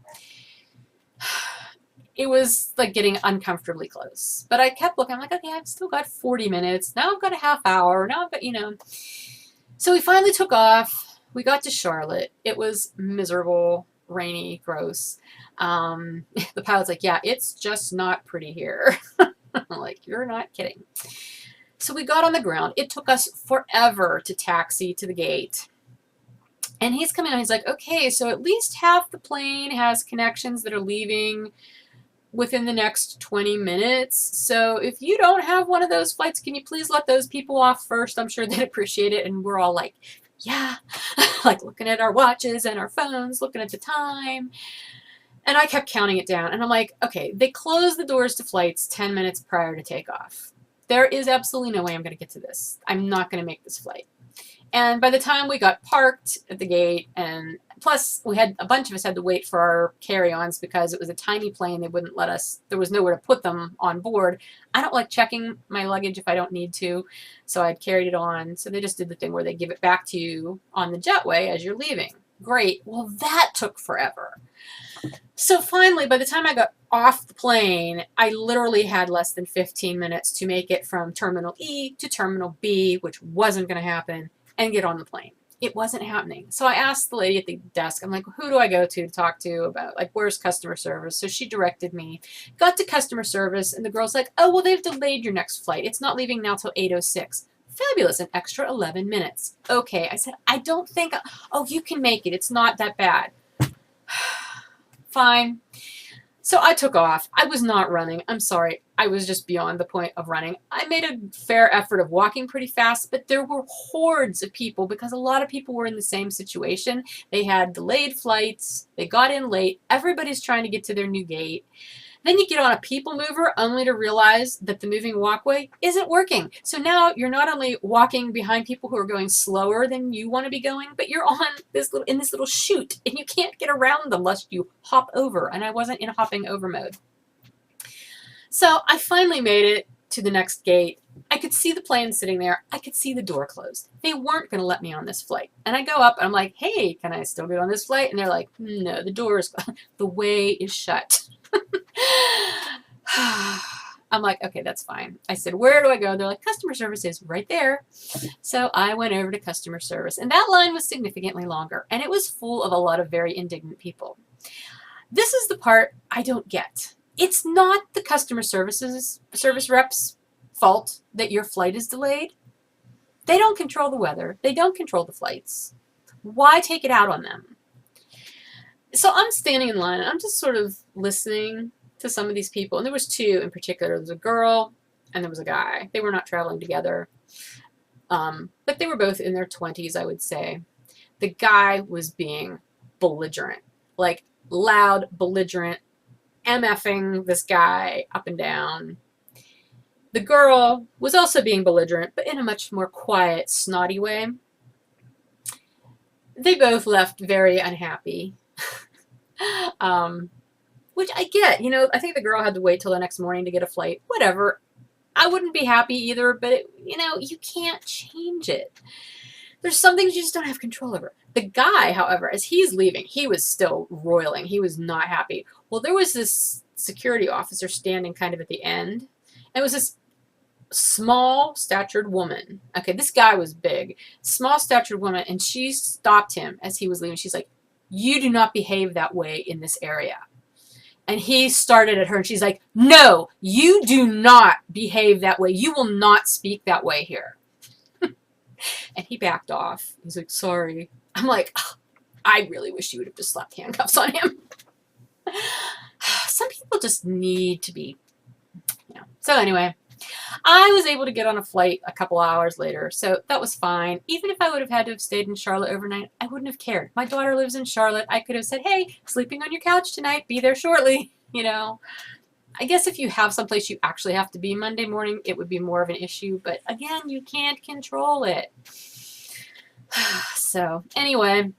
It was like getting uncomfortably close. But I kept looking. I'm like, okay, I've still got 40 minutes. Now I've got a half hour. Now I've got, you know. So we finally took off. We got to Charlotte. It was miserable, rainy, gross. The pilot's like, yeah, it's just not pretty here. I'm like, you're not kidding. So we got on the ground. It took us forever to taxi to the gate. And he's coming on. He's like, okay, so at least half the plane has connections that are leaving within the next 20 minutes. So if you don't have one of those flights, can you please let those people off first? I'm sure they'd appreciate it. And we're all like, yeah, like looking at our watches and our phones, looking at the time. And I kept counting it down. And I'm like, okay, they close the doors to flights 10 minutes prior to takeoff. There is absolutely no way I'm going to get to this. I'm not going to make this flight. And by the time we got parked at the gate, and plus a bunch of us had to wait for our carry-ons because it was a tiny plane. They wouldn't let us, there was nowhere to put them on board. I don't like checking my luggage if I don't need to, so I'd carried it on. So they just did the thing where they give it back to you on the jetway as you're leaving. Great. Well, that took forever. So finally, by the time I got off the plane, I literally had less than 15 minutes to make it from Terminal E to Terminal B, which wasn't going to happen, and get on the plane. It wasn't happening. So I asked the lady at the desk, I'm like, who do I go to talk to about, like, where's customer service? So she directed me, got to customer service, and the girl's like, oh, well, they've delayed your next flight. It's not leaving now till 8:06. Fabulous, an extra 11 minutes. Okay, I said, I don't think, oh, you can make it. It's not that bad. Fine. So I took off. I was not running. I'm sorry. I was just beyond the point of running. I made a fair effort of walking pretty fast, but there were hordes of people because a lot of people were in the same situation. They had delayed flights. They got in late. Everybody's trying to get to their new gate. Then you get on a people mover only to realize that the moving walkway isn't working. So now you're not only walking behind people who are going slower than you want to be going, but you're on this little chute, and you can't get around them unless you hop over. And I wasn't in hopping over mode. So I finally made it to the next gate. I could see the plane sitting there. I could see the door closed. They weren't going to let me on this flight. And I go up and I'm like, hey, can I still get on this flight? And they're like, no, the door is, the way is shut. I'm like, okay, that's fine. I said, where do I go? They're like, customer service is right there. So I went over to customer service, and that line was significantly longer, and it was full of a lot of very indignant people. This is the part I don't get. It's not the customer service rep's fault that your flight is delayed. They don't control the weather. They don't control the flights. Why take it out on them? So I'm standing in line, and I'm just sort of listening to some of these people. And there was 2 in particular. There was a girl, and there was a guy. They were not traveling together. But they were both in their 20s, I would say. The guy was being belligerent, like loud, belligerent, MFing this guy up and down. The girl was also being belligerent, but in a much more quiet, snotty way. They both left very unhappy. Which I get, I think the girl had to wait till the next morning to get a flight. Whatever. I wouldn't be happy either, but, you can't change it. There's some things you just don't have control over. The guy, however, as he's leaving, he was still roiling. He was not happy. Well, there was this security officer standing kind of at the end. It was this small-statured woman. Okay, this guy was big. Small-statured woman, and she stopped him as he was leaving. She's like, "You do not behave that way in this area." And he started at her, and she's like, "No, you do not behave that way. You will not speak that way here." And he backed off. He's like, "Sorry." I'm like, oh, I really wish you would have just slapped handcuffs on him. Some people just need to be, So anyway, I was able to get on a flight a couple hours later, so that was fine. Even if I would have had to have stayed in Charlotte overnight, I wouldn't have cared. My daughter lives in Charlotte. I could have said, "Hey, sleeping on your couch tonight. Be there shortly." I guess if you have someplace you actually have to be Monday morning, it would be more of an issue. But again, you can't control it. So anyway,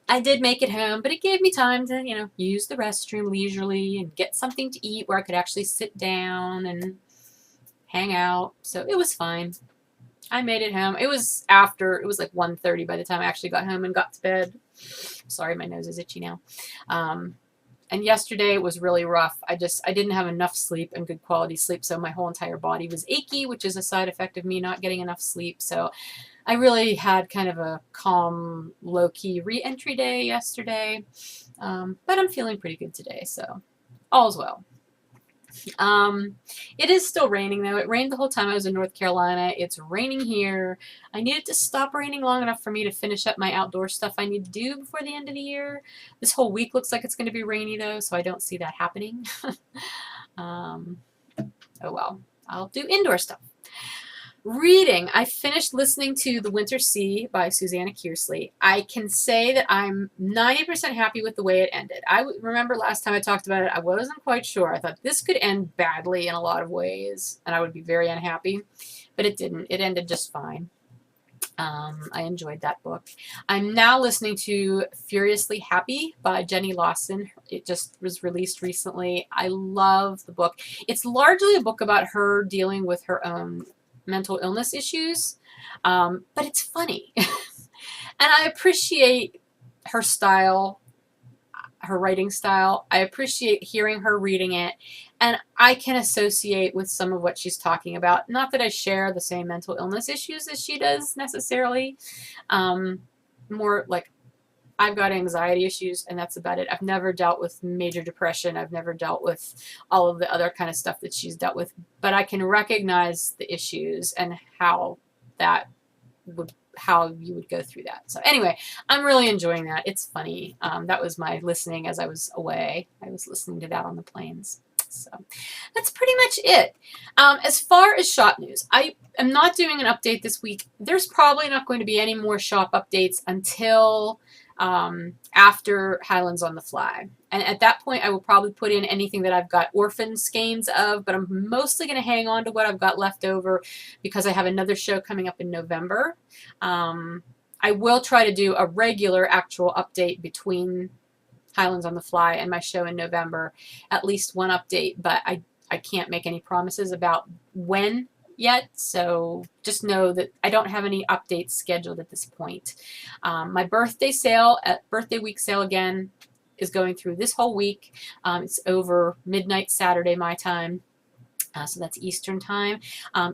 I did make it home, but it gave me time to, use the restroom leisurely and get something to eat where I could actually sit down and hang out. So it was fine. I made it home. It was like 1:30 by the time I actually got home and got to bed. Sorry, my nose is itchy now. And yesterday was really rough. I didn't have enough sleep and good quality sleep, so my whole entire body was achy, which is a side effect of me not getting enough sleep. So I really had kind of a calm, low-key re-entry day yesterday. But I'm feeling pretty good today, so all's well. It is still raining, though. It rained the whole time I was in North Carolina. It's raining here. I need it to stop raining long enough for me to finish up my outdoor stuff I need to do before the end of the year. This whole week looks like it's going to be rainy, though, so I don't see that happening. Oh well. I'll do indoor stuff. Reading. I finished listening to The Winter Sea by Susanna Kearsley. I can say that I'm 90% happy with the way it ended. I remember last time I talked about it, I wasn't quite sure. I thought this could end badly in a lot of ways, and I would be very unhappy. But it didn't. It ended just fine. I enjoyed that book. I'm now listening to Furiously Happy by Jenny Lawson. It just was released recently. I love the book. It's largely a book about her dealing with her own mental illness issues, but it's funny. And I appreciate her style, her writing style. I appreciate hearing her reading it, and I can associate with some of what she's talking about. Not that I share the same mental illness issues as she does necessarily. More like I've got anxiety issues, and that's about it. I've never dealt with major depression. I've never dealt with all of the other kind of stuff that she's dealt with. But I can recognize the issues and how you would go through that. So anyway, I'm really enjoying that. It's funny. That was my listening as I was away. I was listening to that on the planes. So that's pretty much it. As far as shop news, I am not doing an update this week. There's probably not going to be any more shop updates until after Highlands on the Fly. And at that point, I will probably put in anything that I've got orphan skeins of, but I'm mostly going to hang on to what I've got left over because I have another show coming up in November. I will try to do a regular actual update between Highlands on the Fly and my show in November, at least one update, but I can't make any promises about when yet, so just know that I don't have any updates scheduled at this point. My birthday week sale again is going through this whole week. It's over midnight Saturday my time. So that's Eastern time.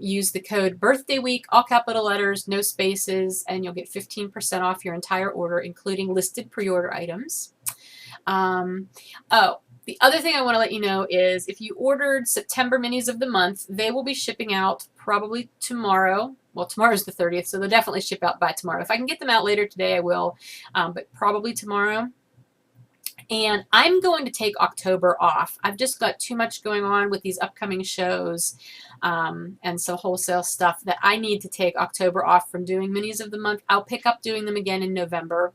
Use the code BirthdayWeek, all capital letters, no spaces, and you'll get 15% off your entire order, including listed pre-order items. The other thing I want to let you know is if you ordered September minis of the month, they will be shipping out probably tomorrow. Well, tomorrow's the 30th, so they'll definitely ship out by tomorrow. If I can get them out later today, I will, but probably tomorrow. And I'm going to take October off. I've just got too much going on with these upcoming shows and some wholesale stuff that I need to take October off from doing minis of the month. I'll pick up doing them again in November.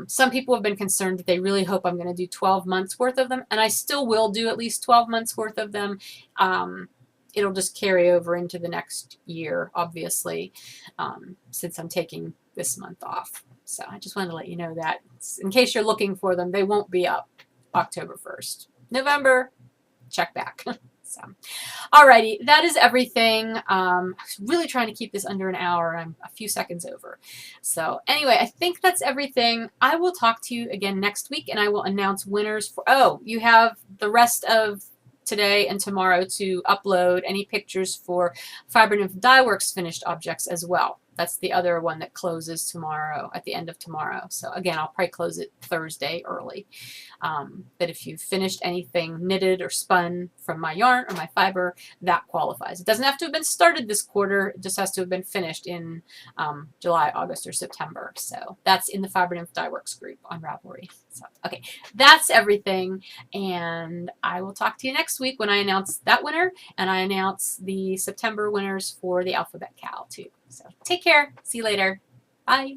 Some people have been concerned that they really hope I'm going to do 12 months worth of them, and I still will do at least 12 months worth of them. It'll just carry over into the next year, obviously, since I'm taking this month off. So I just wanted to let you know that in case you're looking for them, they won't be up October 1st. November, check back. So, alrighty, that is everything. I was really trying to keep this under an hour. I'm a few seconds over. So anyway, I think that's everything. I will talk to you again next week, and I will announce winners for, oh, you have the rest of today and tomorrow to upload any pictures for Fiber Nymph Dye Works finished objects as well. That's the other one that closes tomorrow, at the end of tomorrow. So again, I'll probably close it Thursday early. But if you've finished anything knitted or spun from my yarn or my fiber, that qualifies. It doesn't have to have been started this quarter. It just has to have been finished in July, August, or September. So that's in the Fiber Nymph Dye Works group on Ravelry. So, okay, that's everything. And I will talk to you next week when I announce that winner, and I announce the September winners for the alphabet cowl too. So take care. See you later. Bye.